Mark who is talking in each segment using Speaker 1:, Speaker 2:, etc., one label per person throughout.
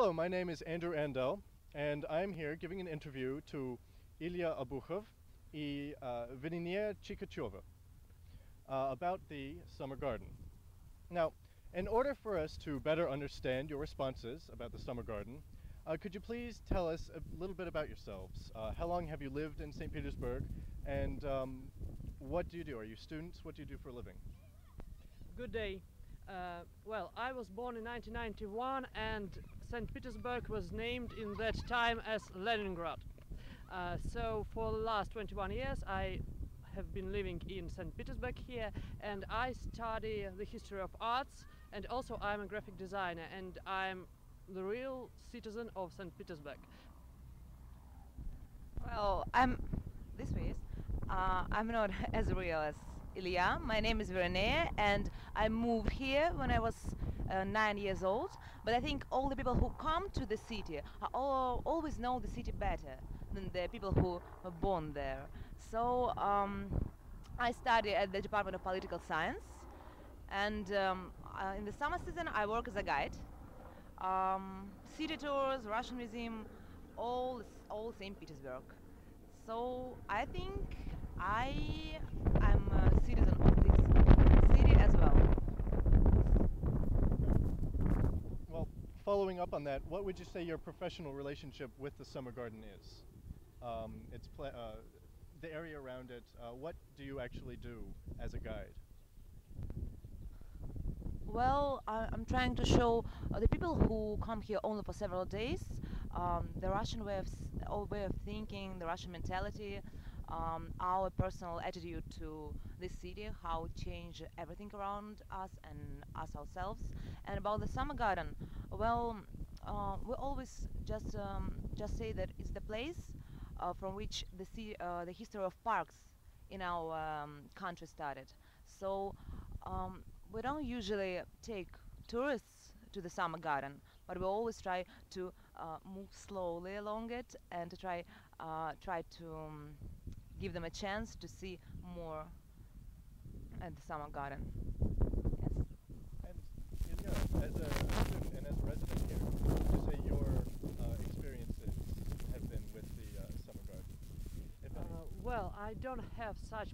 Speaker 1: Hello, my name is Andrew Andel, and I'm here giving an interview to Ilya Abukhov and Venenia Chikachova about the Summer Garden. Now, in order for us to better understand your responses about the Summer Garden, could you please tell us a little bit about yourselves? How long have you lived in St. Petersburg, and what do you do? Are you students? What do you do for a living?
Speaker 2: Good day. Well, I was born in 1991 and St. Petersburg was named in that time as Leningrad. So for the last 21 years I have been living in St. Petersburg here, and I study the history of arts, and also I'm a graphic designer, and I'm the real citizen of St. Petersburg.
Speaker 3: Well, this way. I'm not as real as Ilya. My name is Verene, and I moved here when I was 9 years old. But I think all the people who come to the city always know the city better than the people who were born there. So I study at the Department of Political Science, and in the summer season I work as a guide. City tours, Russian Museum, all St. Petersburg. So I think I'm a citizen of this city as well.
Speaker 1: Well, following up on that, what would you say your professional relationship with the Summer Garden is? The area around it, what do you actually do as a guide?
Speaker 3: Well, I'm trying to show the people who come here only for several days the Russian way of thinking, the Russian mentality, our personal attitude to this city, how it changed everything around us and us ourselves. And about the Summer Garden, well, we always just say that it's the place from which the history of parks in our country started. So we don't usually take tourists to the Summer Garden, but we always try to move slowly along it and to try to give them a chance to see more at the Summer Garden. Yes.
Speaker 1: And Ilya, as a student and as a resident here, what would you say your experiences have been with the Summer Garden, if any?
Speaker 2: Well, I don't have such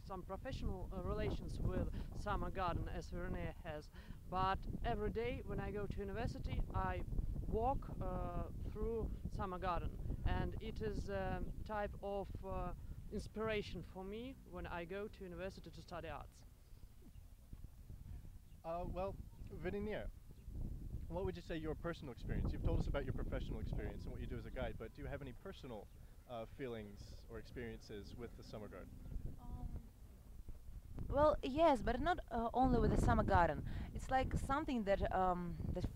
Speaker 2: some professional relations with Summer Garden as Verene has, but every day when I go to university I walk through Summer Garden, and it is a type of inspiration for me when I go to university to study arts.
Speaker 1: Well, Venenia, what would you say your personal experience? You've told us about your professional experience and what you do as a guide, but do you have any personal feelings or experiences with the Summer Garden?
Speaker 3: Well, yes, but not only with the Summer Garden. It's like something that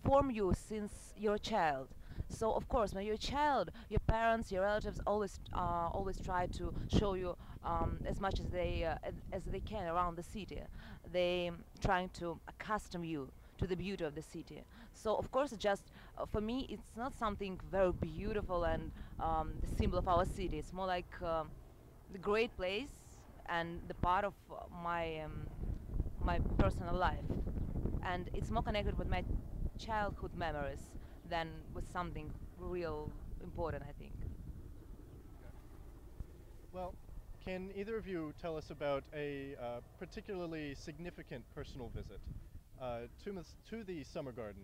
Speaker 3: form you since you're a child. So of course, when you're a child, your parents, your relatives always try to show you as much as they can around the city. They trying to accustom you to the beauty of the city. So of course, just for me, it's not something very beautiful and the symbol of our city. It's more like the great place and the part of my personal life, and it's more connected with my childhood memories than with something real important, I think.
Speaker 1: Well, can either of you tell us about a particularly significant personal visit to the Summer Garden?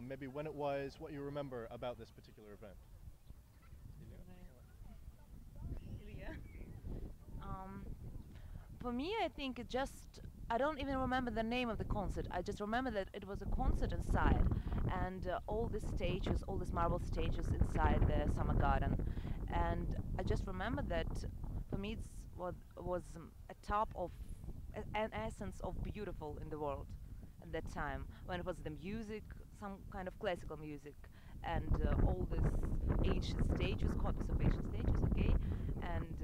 Speaker 1: Maybe when it was, what you remember about this particular event?
Speaker 3: Um, for me, I think I don't even remember the name of the concert. I just remember that it was a concert inside, and all the stages, all these marble stages inside the Summer Garden. And I just remember that for me it was a top of an essence of beautiful in the world at that time, when it was the music, some kind of classical music, and all these ancient stages, copies of ancient stages, okay? And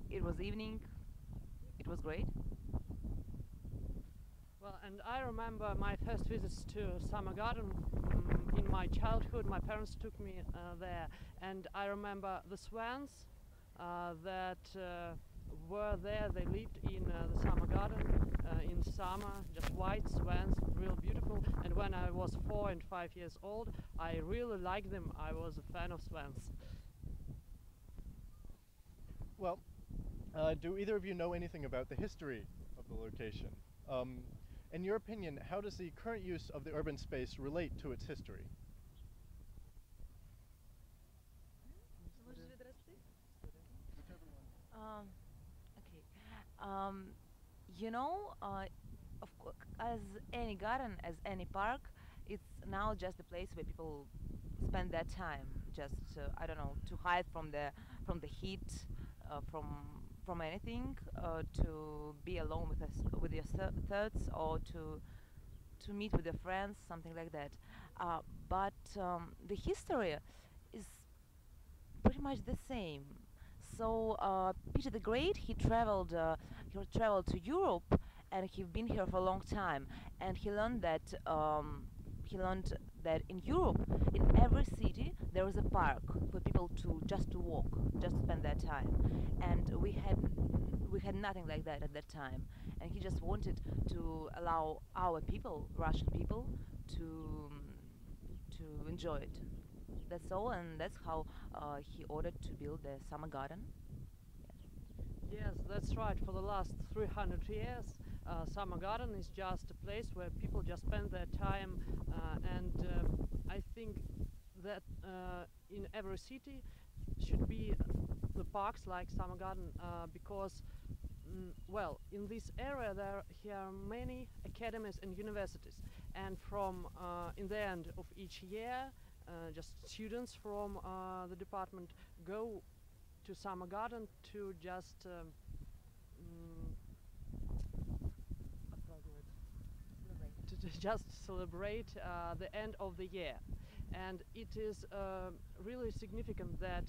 Speaker 3: it was evening. It was great.
Speaker 2: Well, and I remember my first visits to Summer Garden in my childhood. My parents took me there, and I remember the swans that were there. They lived in the Summer Garden in summer, just white swans, real beautiful. And when I was 4 and 5 years old, I really liked them. I was a fan of swans.
Speaker 1: Well, do either of you know anything about the history of the location? In your opinion, how does the current use of the urban space relate to its history?
Speaker 3: Okay. You know, as any garden, as any park, it's now just a place where people spend their time, just I don't know, to hide from the heat, from anything, to be alone with with your thoughts, or to meet with your friends, something like that. But the history is pretty much the same. So Peter the Great, he traveled to Europe, and he been here for a long time, and he learned that in Europe, in every city, there is a park for people to just to walk, just spend their time, and we had nothing like that at that time, and he just wanted to allow our people, Russian people, to to enjoy it. That's all, and that's how he ordered to build the summer garden.
Speaker 2: Yes, that's right. For the last 300 years, Summer Garden is just a place where people just spend their time, and I think that in every city should be the parks like Summer Garden, because, well, in this area here are many academies and universities, and from in the end of each year, just students from the department go to Summer Garden to just to just celebrate the end of the year. And it is really significant that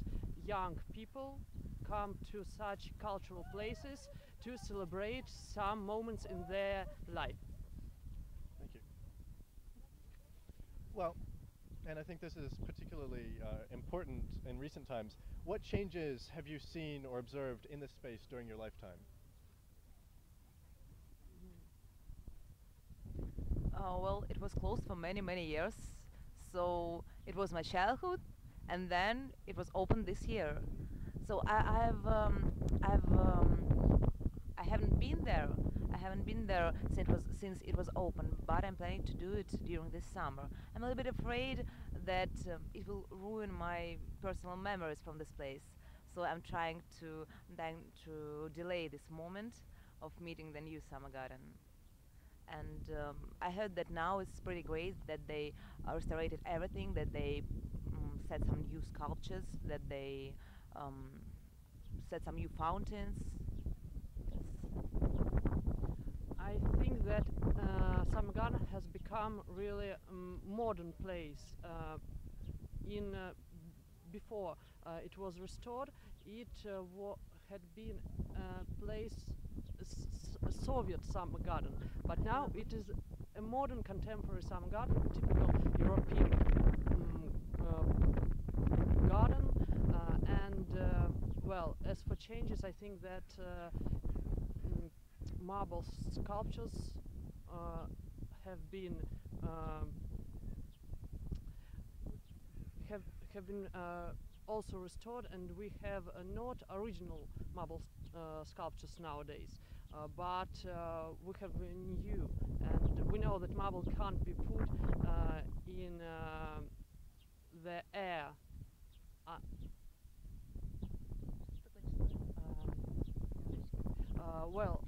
Speaker 2: young people come to such cultural places to celebrate some moments in their life.
Speaker 1: Thank you. Well, and I think this is particularly important in recent times. What changes have you seen or observed in this space during your lifetime?
Speaker 3: Well, it was closed for many, many years, so it was my childhood, and then it was opened this year. So I haven't been there. I haven't been there since it was open, but I'm planning to do it during this summer. I'm a little bit afraid that it will ruin my personal memories from this place. So I'm trying to delay this moment of meeting the new summer garden. And I heard that now it's pretty great that they restored everything, that they set some new sculptures, that they um, set some new fountains.
Speaker 2: I think that Samgan has become really a modern place. In Before it was restored, it had been a place, a Soviet summer garden, but now it is a modern contemporary summer garden, typical European garden. And well, as for changes, I think that marble sculptures have been have have been also restored, and we have not original marble sculptures nowadays, but we have new, and we know that marble can't be put in the air. Uh, well,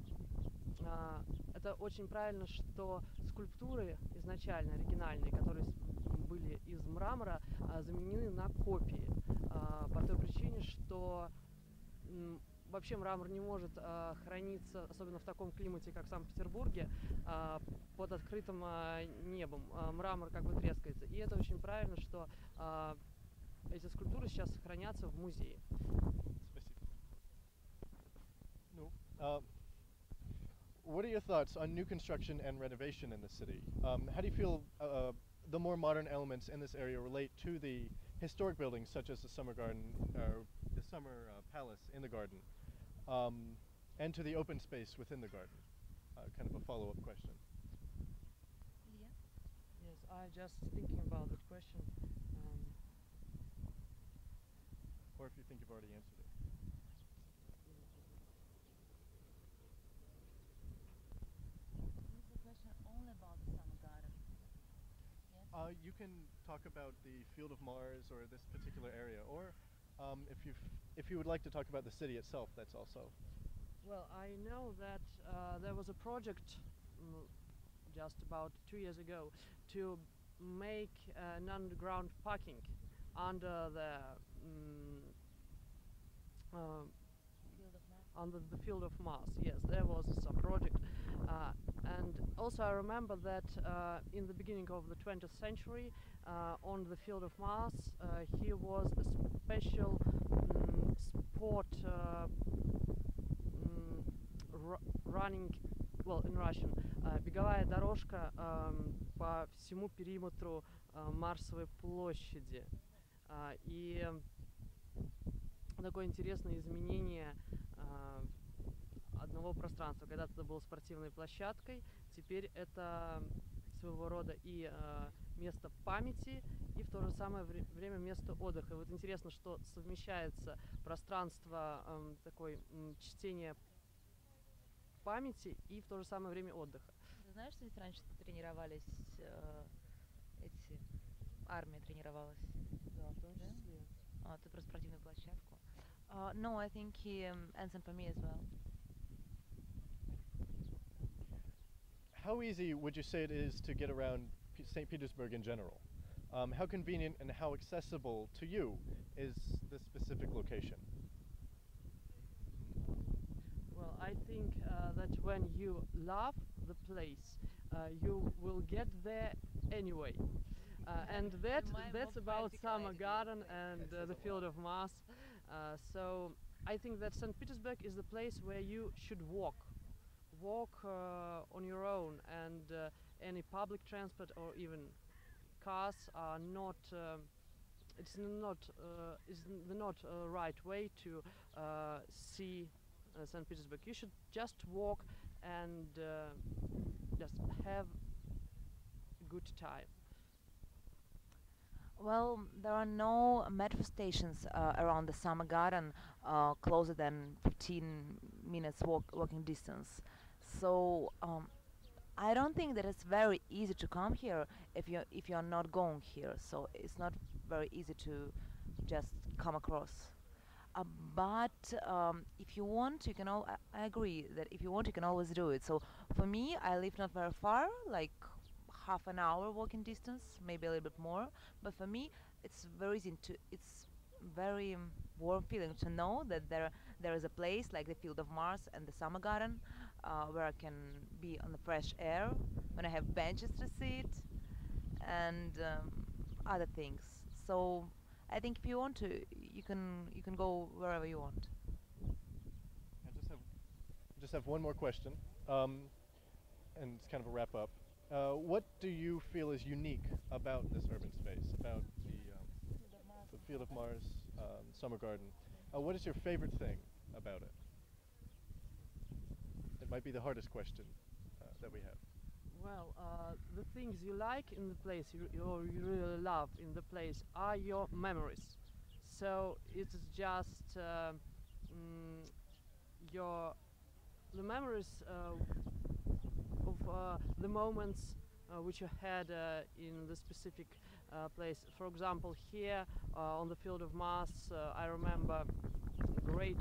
Speaker 2: это очень правильно, что скульптуры изначально оригинальные, которые были из мрамора, заменены на копии, по той причине, что вообще мрамор не может храниться, особенно в таком климате, как в Санкт-Петербурге, под открытым небом. Мрамор как бы трескается. И это очень правильно, что эти скульптуры сейчас хранятся в музее.
Speaker 1: What are your thoughts on new construction and renovation in the city? How do you feel the more modern elements in this area relate to the historic buildings, such as the Summer Garden, the Summer Palace in the garden, and to the open space within the garden? Kind of a follow-up question.
Speaker 2: Yes, I just thinking about that question. Um,
Speaker 1: Or if you think you've already answered it.
Speaker 3: Is the question only about the summer garden? Yes.
Speaker 1: You can talk about the Field of Mars or this particular area, or if you would like to talk about the city itself, that's also.
Speaker 2: well, I know that there was a project mm, just about 2 years ago to make an underground parking under the mm, uh,
Speaker 3: Field of Mars.
Speaker 2: under the field of Mars. Yes, there was some project, and also I remember that in the beginning of the 20th century, on the field of Mars, here was a special sport running, well, in Russian, беговая дорожка по всему периметру Марсовой площади. И такое интересное изменение одного пространства. Когда-то это было спортивной площадкой, теперь это своего рода и место памяти, и в то же самое время место отдыха. И вот интересно, что совмещается пространство такой чтения памяти и в то же самое время отдыха.
Speaker 3: Ты знаешь, что здесь раньше тренировались эти армия тренировалась?
Speaker 2: Да, в том
Speaker 3: Да?
Speaker 2: числе.
Speaker 3: Ты про спортивную площадку. No, I think he answered for me as well.
Speaker 1: How easy would you say it is to get around St. Petersburg in general? How convenient and how accessible to you is this specific location?
Speaker 2: Well, I think that when you love the place, you will get there anyway. And that's about Summer Garden and the Field of Mars. So I think that St. Petersburg is the place where you should walk on your own, and any public transport or even cars are not. It's not is the not right way to see St. Petersburg. You should just walk and just have a good time.
Speaker 3: Well, there are no metro stations around the summer garden closer than 15 minutes walking distance. So I don't think that it's very easy to come here if you're not going here. So it's not very easy to just come across. Uh, but if you want, you can. I agree that if you want, you can always do it. So for me, I live not very far, like half an hour walking distance, maybe a little bit more. But for me, it's very easy to. It's very warm feeling to know that there is a place like the Field of Mars and the Summer Garden, where I can be on the fresh air when I have benches to sit and other things. So I think if you want to, you can go wherever you want.
Speaker 1: I just have one more question, and it's kind of a wrap up. What do you feel is unique about this urban space, about the Field of Mars, Summer Garden? What is your favorite thing about it? It might be the hardest question that we have.
Speaker 2: Well, the things you like in the place, you really love in the place, are your memories. So it's just your the memories of the moments which you had in the specific place. For example, here on the Field of Mars, I remember great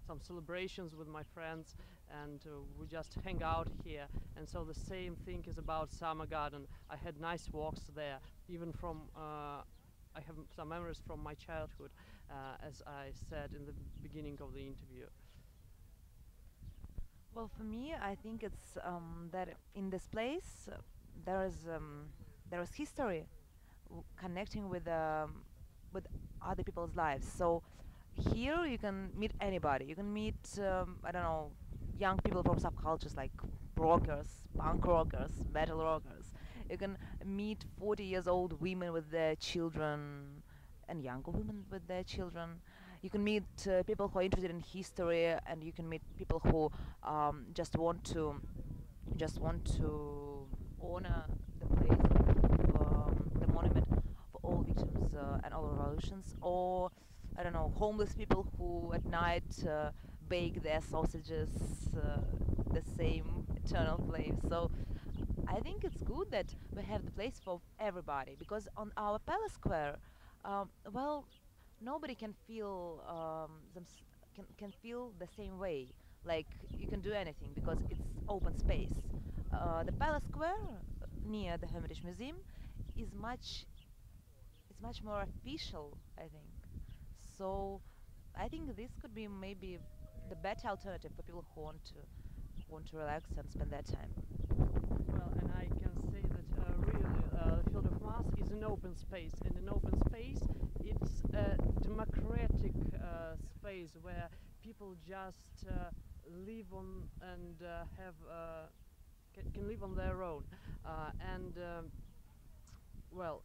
Speaker 2: some celebrations with my friends, and we just hang out here. And so the same thing is about Summer Garden. I had nice walks there, even from I have some memories from my childhood, as I said in the beginning of the interview.
Speaker 3: Well, for me, I think it's that in this place there is history connecting with other people's lives. So here you can meet anybody. You can meet I don't know, young people from subcultures like rockers, punk rockers, metal rockers. You can meet 40 years old women with their children and younger women with their children. You can meet people who are interested in history, and you can meet people who just want to honor the place, the monument for all victims and all revolutions, or I don't know, homeless people who at night bake their sausages the same eternal flame. So I think it's good that we have the place for everybody, because on our palace square, well, nobody can feel can feel the same way. Like you can do anything because it's open space. The palace square near the Hermitage Museum is much more official, I think. So I think this could be maybe the better alternative for people who want to relax and spend their time.
Speaker 2: Well, and I can say that really the Field of Mars is an open space. In an open space, it's a democratic space where people just live on and have can live on their own. And well,